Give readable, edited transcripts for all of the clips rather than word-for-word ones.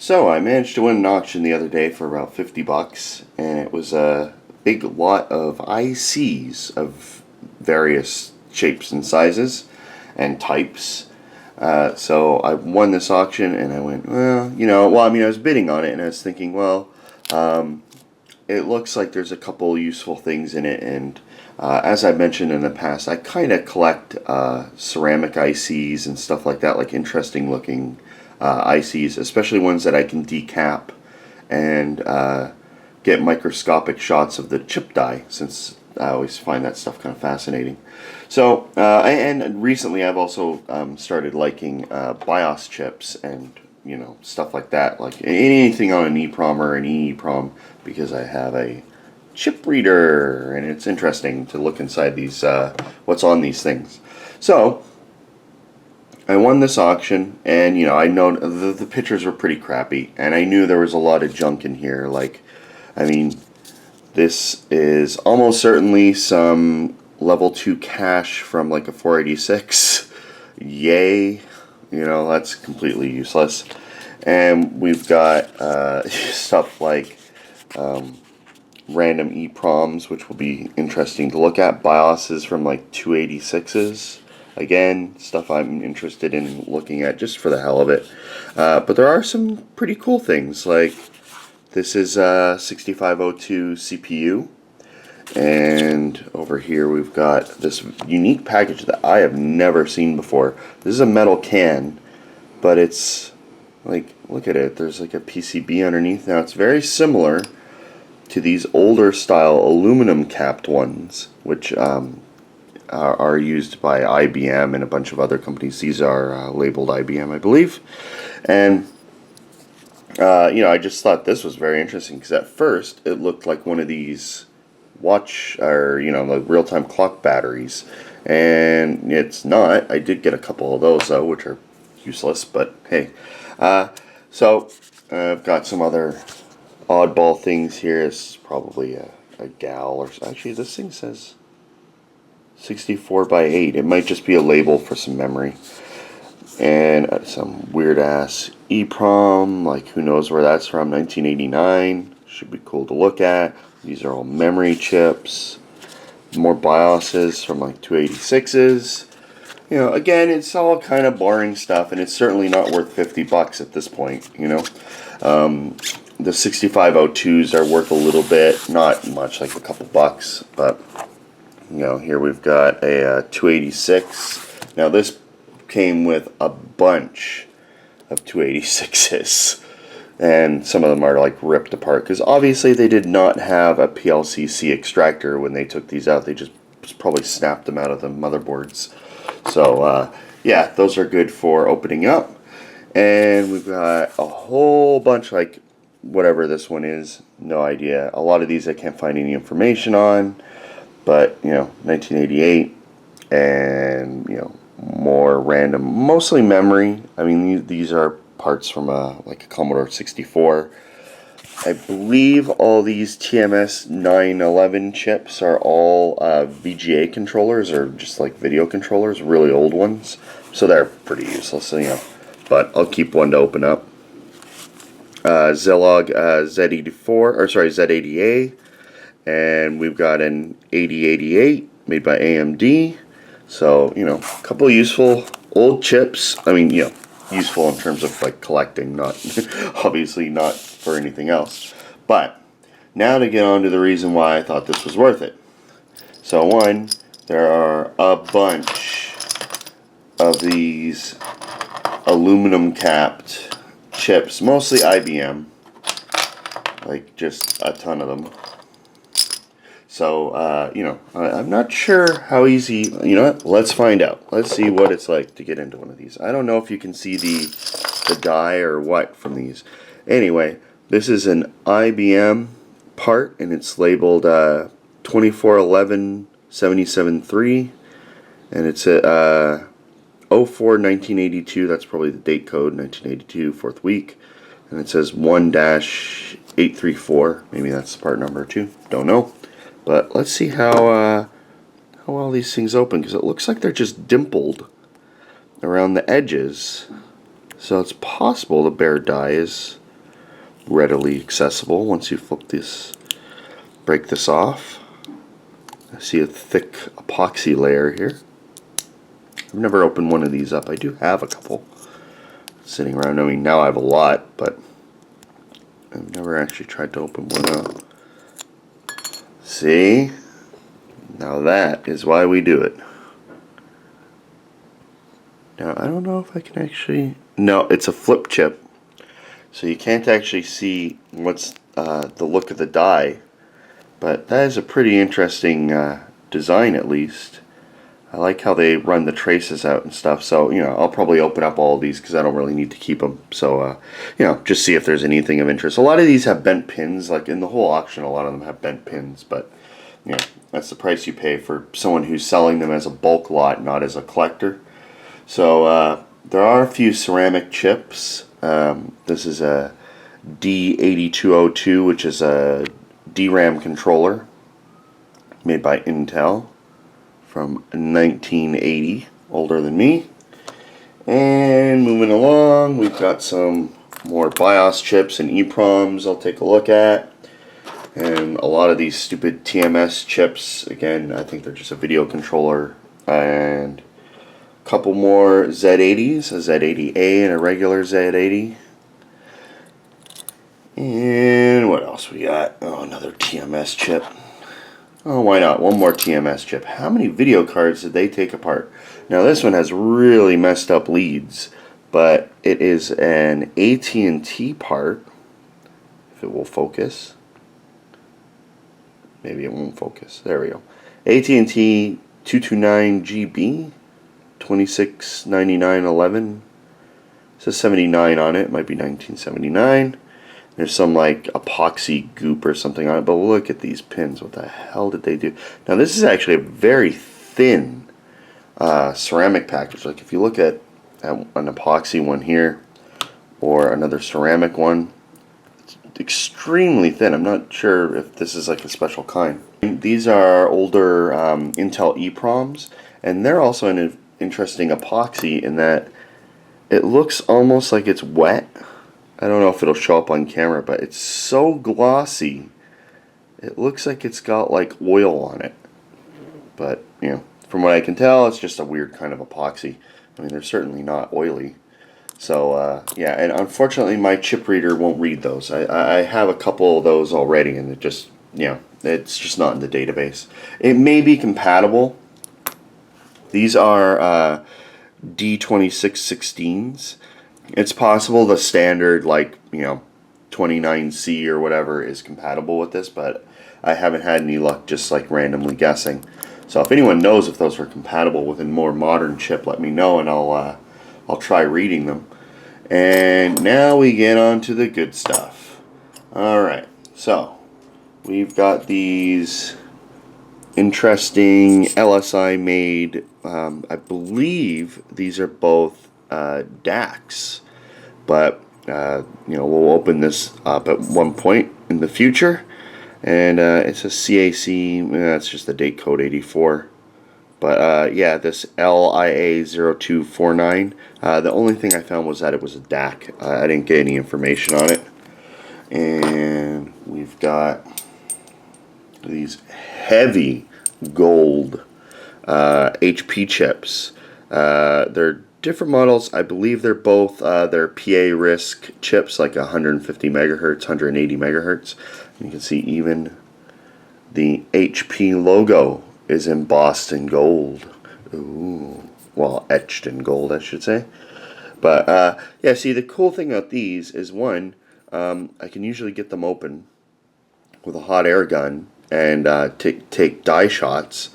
So I managed to win an auction the other day for about 50 bucks, and it was a big lot of ICs of various shapes and sizes and types. So I won this auction, and I went, I was bidding on it, and I was thinking, um, it looks like there's a couple useful things in it, and as I mentioned in the past, I kind of collect ceramic ICs and stuff like that, like interesting looking ICs, especially ones that I can decap and get microscopic shots of the chip die, since I always find that stuff kind of fascinating. So, and recently I've also started liking BIOS chips and stuff like that, like anything on an EEPROM or an EEPROM, because I have a chip reader, and it's interesting to look inside these what's on these things. So I won this auction, and I know the pictures were pretty crappy, and I knew there was a lot of junk in here. Like, I mean, this is almost certainly some level 2 cache from like a 486. Yay. That's completely useless. And we've got stuff like random EEPROMs, which will be interesting to look at. BIOSes from like 286s. Again, stuff I'm interested in looking at just for the hell of it. But there are some pretty cool things, like this is a 6502 CPU. And over here we've got this unique package that I have never seen before. This is a metal can, but it's like, look at it, there's like a PCB underneath. Now it's very similar to these older style aluminum capped ones, which are used by IBM and a bunch of other companies. These are labeled IBM, I believe. And I just thought this was very interesting, because at first it looked like one of these watch, or the real-time clock batteries, and it's not. I did get a couple of those though, which are useless, but hey. So I've got some other oddball things here. It's probably a gal, or actually this thing says 64 by 8. It might just be a label for some memory. And some weird ass EEPROM, like who knows where that's from, 1989. Should be cool to look at. These are all memory chips. More BIOSes from like 286s. Again, it's all kind of boring stuff, and it's certainly not worth 50 bucks at this point. The 6502s are worth a little bit, not much, like a couple bucks, but here we've got a 286. Now this came with a bunch of 286s, and some of them are like ripped apart, because obviously they did not have a PLCC extractor when they took these out. They just probably snapped them out of the motherboards. So yeah, those are good for opening up. And we've got a whole bunch, like whatever this one is, no idea. A lot of these I can't find any information on, but 1988, and more random, mostly memory. I mean, these are parts from like a Commodore 64. I believe all these TMS 911 chips are all VGA controllers, or just like video controllers, really old ones. So they're pretty useless, but I'll keep one to open up. Zilog Z80A, and we've got an 8088 made by AMD. So, a couple useful old chips. I mean, useful in terms of like collecting, not obviously not for anything else. But now to get on to the reason why I thought this was worth it. So one, there are a bunch of these aluminum capped chips, mostly IBM, like just a ton of them. So, I'm not sure how easy, what, let's find out. Let's see what it's like to get into one of these. I don't know if you can see the die or what from these. Anyway, this is an IBM part, and it's labeled 2411773, and it's a 04-1982, that's probably the date code, 1982, 4th week, and it says 1-834, maybe that's the part number too, don't know. But let's see how well these things open, because it looks like they're just dimpled around the edges. So it's possible the bare die is readily accessible once you break this off. I see a thick epoxy layer here. I've never opened one of these up. I do have a couple sitting around. I mean, now I have a lot, but I've never actually tried to open one up. See? Now that is why we do it. Now, I don't know if I can actually... No, it's a flip chip. So you can't actually see what's the look of the die. But that is a pretty interesting design, at least. I like how they run the traces out and stuff. So, you know, I'll probably open up all of these because I don't really need to keep them. So, you know, just see if there's anything of interest. A lot of these have bent pins. Like in the whole auction, a lot of them have bent pins. But, you know, that's the price you pay for someone who's selling them as a bulk lot, not as a collector. So, there are a few ceramic chips. This is a D8202, which is a DRAM controller made by Intel from 1980, older than me. And moving along, we've got some more BIOS chips and EEPROMs I'll take a look at. And a lot of these stupid TMS chips, again, I think they're just a video controller. And a couple more Z80s, a Z80A and a regular Z80. And what else we got? Oh, another TMS chip. Oh, why not? One more TMS chip. How many video cards did they take apart? Now this one has really messed up leads, but it is an AT&T part. If it will focus. Maybe it won't focus. There we go. AT&T 229GB 269911. It says 79 on it. It might be 1979. There's some like epoxy goop or something on it, but look at these pins. What the hell did they do? Now this is actually a very thin ceramic package. Like if you look at an epoxy one here or another ceramic one, it's extremely thin. I'm not sure if this is like a special kind. These are older Intel EEPROMs, and they're also an interesting epoxy in that it looks almost like it's wet. I don't know if it'll show up on camera, but it's so glossy. It looks like it's got like oil on it. But, you know, from what I can tell, it's just a weird kind of epoxy. I mean, they're certainly not oily. So, yeah, and unfortunately my chip reader won't read those. I have a couple of those already, and it just, you know, it's just not in the database. It may be compatible. These are D2616s. It's possible the standard, like, you know, 29C or whatever is compatible with this, but I haven't had any luck just like randomly guessing. So if anyone knows if those were compatible with a more modern chip, let me know, and I'll try reading them. And now we get on to the good stuff. Alright, so we've got these interesting LSI made, I believe these are both DACs, but you know, we'll open this up at one point in the future, and it's a CAC. That's just the date code 84. But yeah, this LIA0249. The only thing I found was that it was a DAC. I didn't get any information on it. And we've got these heavy gold HP chips. They're different models. I believe they're both they're PA-RISC chips, like 150 megahertz, 180 megahertz. And you can see even the HP logo is embossed in gold. Ooh, well, etched in gold, I should say. But yeah, see, the cool thing about these is, one, I can usually get them open with a hot air gun and take die shots.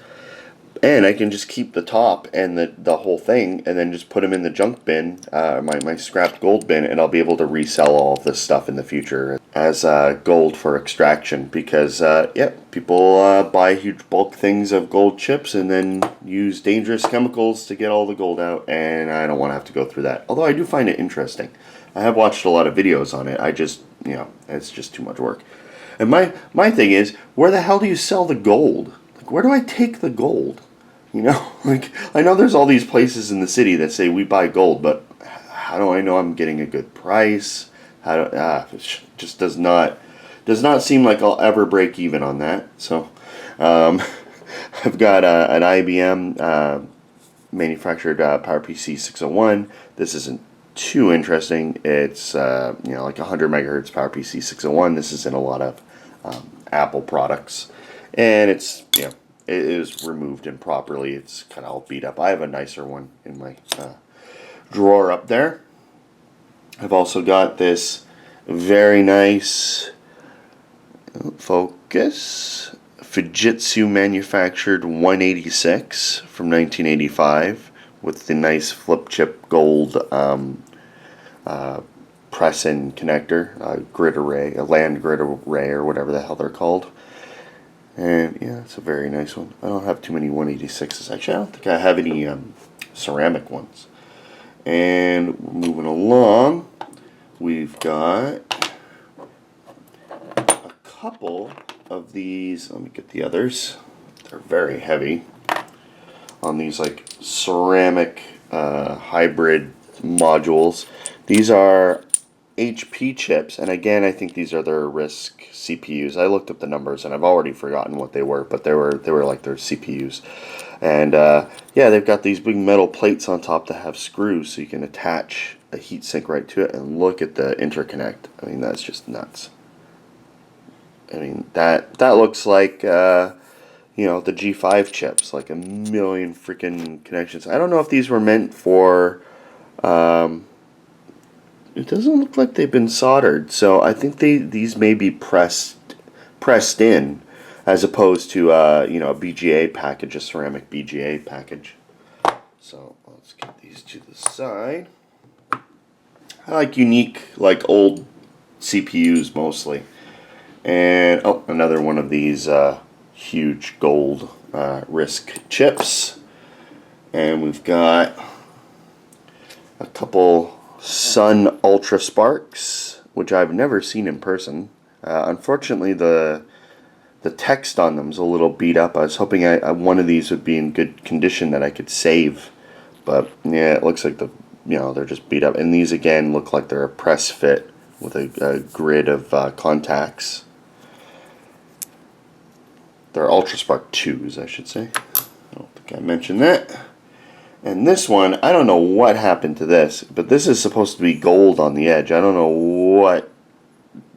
And I can just keep the top and the whole thing, and then just put them in the junk bin, my scrapped gold bin, and I'll be able to resell all of this stuff in the future as gold for extraction. Because, yeah, people buy huge bulk things of gold chips and then use dangerous chemicals to get all the gold out, and I don't want to have to go through that. Although I do find it interesting. I have watched a lot of videos on it. I just, you know, it's just too much work. And my thing is, where the hell do you sell the gold? Like, where do I take the gold? You know, like, I know there's all these places in the city that say we buy gold, but how do I know I'm getting a good price? It just does not seem like I'll ever break even on that. So um, I've got an IBM manufactured PowerPC 601. This isn't too interesting. It's like 100 megahertz PowerPC 601. This is in a lot of Apple products, and it is removed improperly. It's kind of all beat up. I have a nicer one in my drawer up there. I've also got this very nice focus Fujitsu manufactured 186 from 1985 with the nice flip chip gold press in connector, grid array, a land grid array, or whatever the hell they're called. And yeah, it's a very nice one. I don't have too many 186s. Actually, I don't think I have any ceramic ones. And moving along, we've got a couple of these. Let me get the others. They're very heavy on these like ceramic hybrid modules. These are HP chips, and again, I think these are their RISC CPUs. I looked up the numbers, and I've already forgotten what they were, but they were like their CPUs. And yeah, they've got these big metal plates on top that have screws, so you can attach a heatsink right to it. And look at the interconnect. I mean, that's just nuts. I mean, that looks like the G5 chips, like a million freaking connections. I don't know if these were meant for. It doesn't look like they've been soldered, so I think these may be pressed in, as opposed to a BGA package, a ceramic BGA package. So let's get these to the side. I like unique, like old CPUs mostly. And another one of these huge gold RISC chips. And we've got a couple Sun Ultra Sparks, which I've never seen in person. Unfortunately, the text on them is a little beat up. I was hoping one of these would be in good condition that I could save, but yeah, it looks like they're just beat up. And these again look like they're a press fit with a grid of contacts. They're Ultra Spark 2s, I should say. I don't think I mentioned that. And this one, I don't know what happened to this, but this is supposed to be gold on the edge. I don't know what,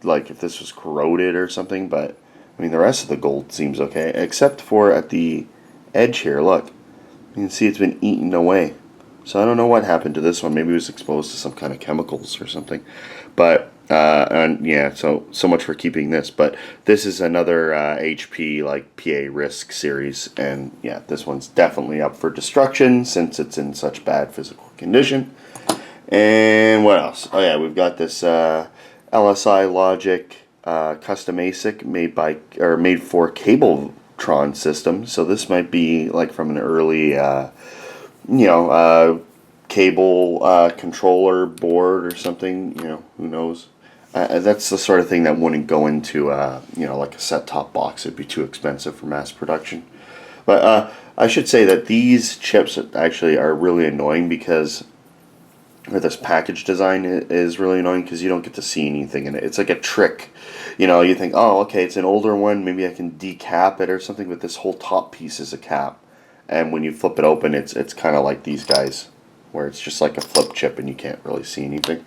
like if this was corroded or something, but I mean the rest of the gold seems okay, except for at the edge here, look. You can see it's been eaten away. So I don't know what happened to this one. Maybe it was exposed to some kind of chemicals or something. But, and yeah, so much for keeping this. But this is another HP, like, PA-RISC series. And, yeah, this one's definitely up for destruction since it's in such bad physical condition. And what else? Oh, yeah, we've got this LSI Logic custom ASIC made for Cabletron system. So this might be, like, from an early... cable controller board or something, who knows. That's the sort of thing that wouldn't go into, like a set-top box. It'd be too expensive for mass production. But I should say that these chips actually are really annoying because, or this package design is really annoying because you don't get to see anything in it. It's like a trick. You think, oh, okay, it's an older one, maybe I can decap it or something, but this whole top piece is a cap. And when you flip it open, it's kind of like these guys, where it's just like a flip chip and you can't really see anything.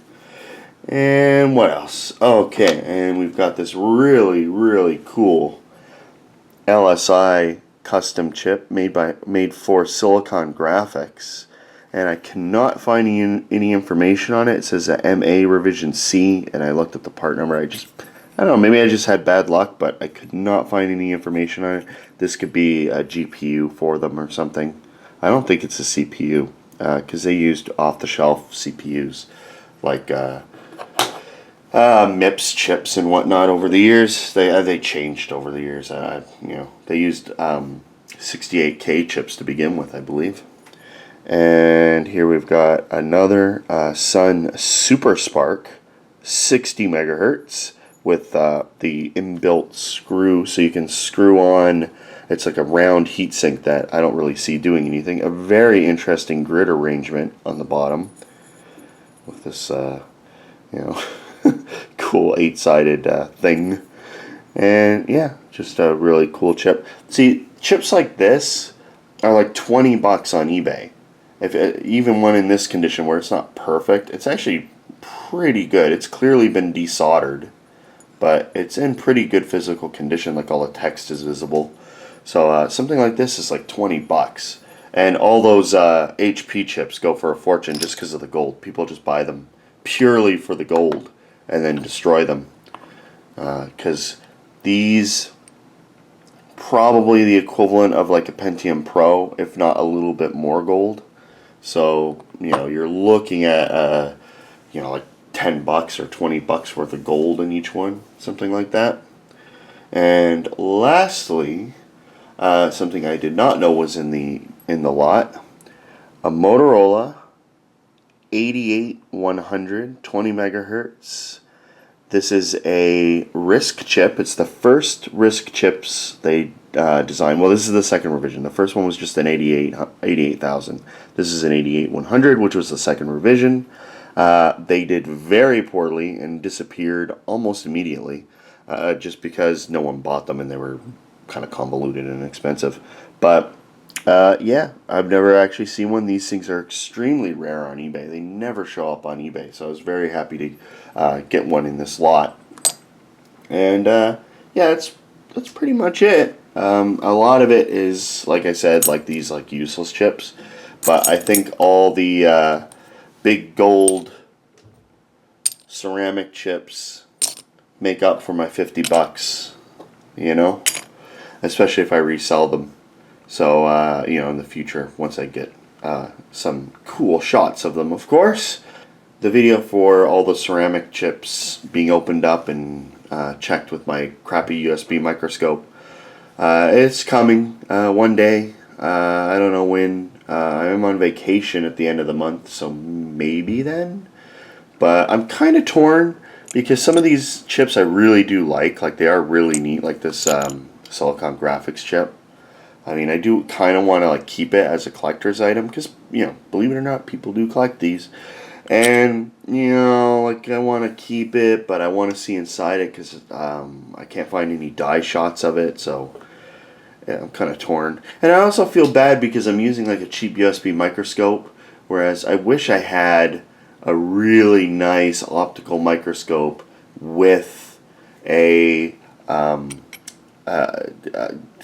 And what else? Okay, and we've got this really, really cool LSI custom chip made for Silicon Graphics. And I cannot find any information on it. It says a MA revision C, and I looked at the part number. I don't know, maybe I just had bad luck, but I could not find any information on it. This could be a GPU for them or something. I don't think it's a CPU, because they used off-the-shelf CPUs, like MIPS chips and whatnot over the years. They changed over the years. They used 68K chips to begin with, I believe. And here we've got another Sun Super Spark, 60 megahertz. With the inbuilt screw, so you can screw on. It's like a round heatsink that I don't really see doing anything. A very interesting grid arrangement on the bottom with this, cool 8-sided thing. And yeah, just a really cool chip. See, chips like this are like 20 bucks on eBay. If even one in this condition where it's not perfect, it's actually pretty good. It's clearly been desoldered, but it's in pretty good physical condition, like all the text is visible. So something like this is like 20 bucks. And all those HP chips go for a fortune just because of the gold. People just buy them purely for the gold and then destroy them. Because these probably the equivalent of like a Pentium Pro, if not a little bit more gold. So, you're looking at, like 10 bucks or 20 bucks worth of gold in each one, something like that. And lastly, something I did not know was in the lot, a Motorola 88-100 20 megahertz. This is a RISC chip. It's the first RISC chips they designed. Well, this is the second revision. The first one was just an 88,000. This is an 88-100, which was the second revision. They did very poorly and disappeared almost immediately, just because no one bought them and they were kind of convoluted and expensive. But yeah, I've never actually seen one. These things are extremely rare on eBay. They never show up on eBay, so I was very happy to get one in this lot. And yeah, that's pretty much it. A lot of it is, like I said, like these like useless chips, but I think all the big gold ceramic chips make up for my 50 bucks, especially if I resell them. So, in the future, once I get some cool shots of them, of course. The video for all the ceramic chips being opened up and checked with my crappy USB microscope, it's coming one day. I don't know when. I'm on vacation at the end of the month, so maybe then. But I'm kind of torn because some of these chips I really do like they are really neat, like this Silicon Graphics chip. I mean, I do kind of want to like keep it as a collector's item because, believe it or not, people do collect these. And, like I want to keep it, but I want to see inside it because I can't find any die shots of it, so yeah, I'm kind of torn. And I also feel bad because I'm using like a cheap USB microscope, whereas I wish I had a really nice optical microscope with a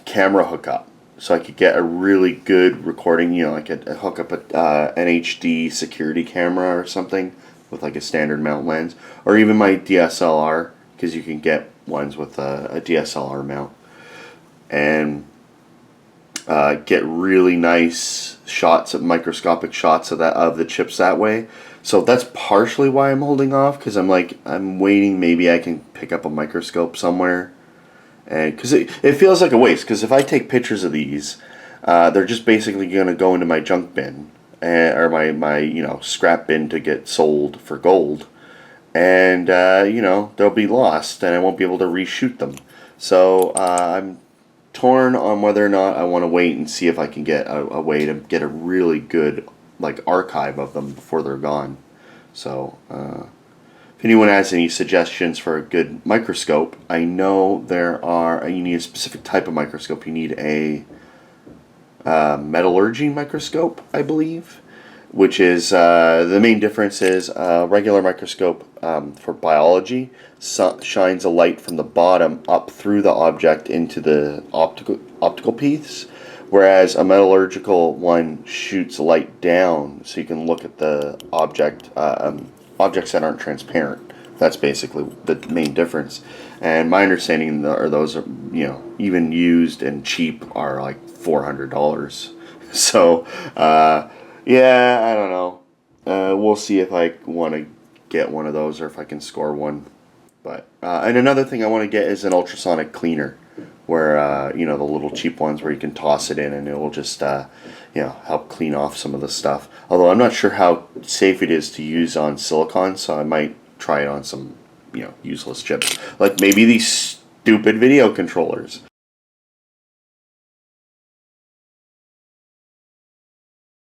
camera hookup, so I could get a really good recording. I could hook up an HD security camera or something with like a standard mount lens, or even my DSLR, because you can get ones with a DSLR mount, and get really nice shots of microscopic shots of the chips that way. So that's partially why I'm holding off, because I'm waiting. Maybe I can pick up a microscope somewhere. And because it feels like a waste, because if I take pictures of these, they're just basically going to go into my junk bin, or my scrap bin to get sold for gold, and they'll be lost and I won't be able to reshoot them. So I'm torn on whether or not I want to wait and see if I can get a way to get a really good archive of them before they're gone. So if anyone has any suggestions for a good microscope, I know you need a specific type of microscope. You need a metallurgy microscope, I believe, which is the main difference is a regular microscope for biology shines a light from the bottom up through the object into the optical piece, whereas a metallurgical one shoots light down so you can look at the objects that aren't transparent. That's basically the main difference. And my understanding are those are, even used and cheap are like $400. So yeah, I don't know. We'll see if I want to get one of those or if I can score one. But and another thing I want to get is an ultrasonic cleaner, where the little cheap ones where you can toss it in and it will just help clean off some of the stuff. Although I'm not sure how safe it is to use on silicon, so I might try it on some useless chips, like maybe these stupid video controllers.